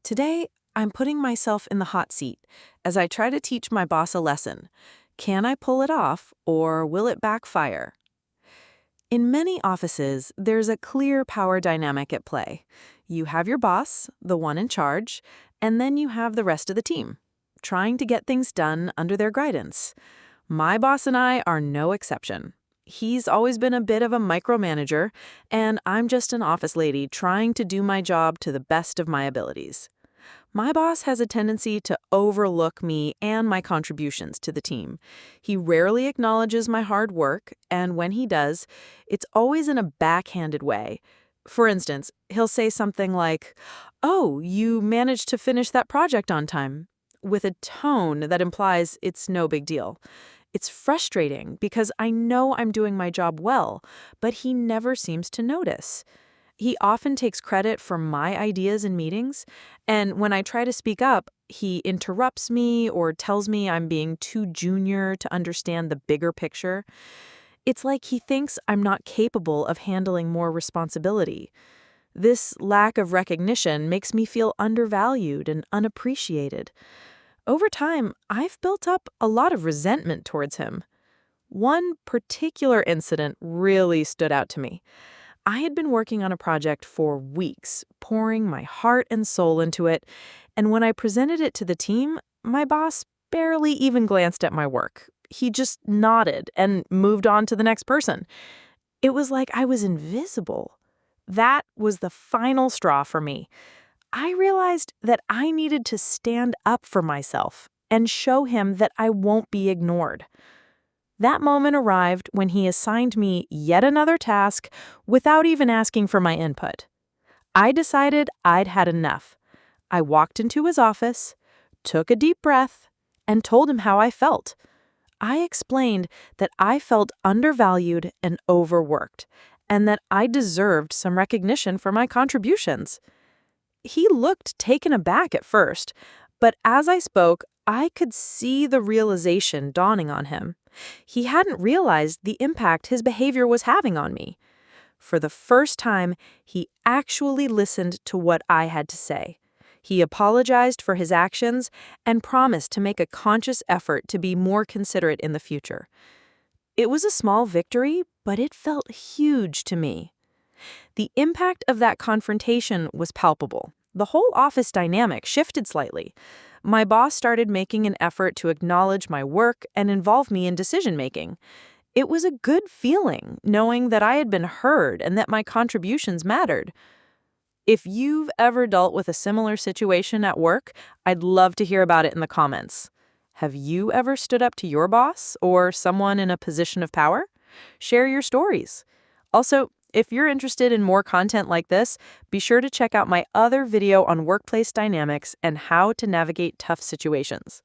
Today, I'm putting myself in the hot seat as I try to teach my boss a lesson. Can I pull it off, or will it backfire? In many offices, there's a clear power dynamic at play. You have your boss, the one in charge, and then you have the rest of the team, trying to get things done under their guidance. My boss and I are no exception. He's always been a bit of a micromanager, and I'm just an office lady trying to do my job to the best of my abilities. My boss has a tendency to overlook me and my contributions to the team. He rarely acknowledges my hard work, and when he does, it's always in a backhanded way. For instance, he'll say something like, "Oh, you managed to finish that project on time," with a tone that implies it's no big deal. It's frustrating because I know I'm doing my job well, but he never seems to notice. He often takes credit for my ideas in meetings, and when I try to speak up, he interrupts me or tells me I'm being too junior to understand the bigger picture. It's like he thinks I'm not capable of handling more responsibility. This lack of recognition makes me feel undervalued and unappreciated. Over time, I've built up a lot of resentment towards him. One particular incident really stood out to me. I had been working on a project for weeks, pouring my heart and soul into it, and when I presented it to the team, my boss barely even glanced at my work. He just nodded and moved on to the next person. It was like I was invisible. That was the final straw for me. I realized that I needed to stand up for myself and show him that I won't be ignored. That moment arrived when he assigned me yet another task without even asking for my input. I decided I'd had enough. I walked into his office, took a deep breath, and told him how I felt. I explained that I felt undervalued and overworked, and that I deserved some recognition for my contributions. He looked taken aback at first, but as I spoke, I could see the realization dawning on him. He hadn't realized the impact his behavior was having on me. For the first time, he actually listened to what I had to say. He apologized for his actions and promised to make a conscious effort to be more considerate in the future. It was a small victory, but it felt huge to me. The impact of that confrontation was palpable. The whole office dynamic shifted slightly. My boss started making an effort to acknowledge my work and involve me in decision-making. It was a good feeling, knowing that I had been heard and that my contributions mattered. If you've ever dealt with a similar situation at work, I'd love to hear about it in the comments. Have you ever stood up to your boss or someone in a position of power? Share your stories. Also, if you're interested in more content like this, be sure to check out my other video on workplace dynamics and how to navigate tough situations.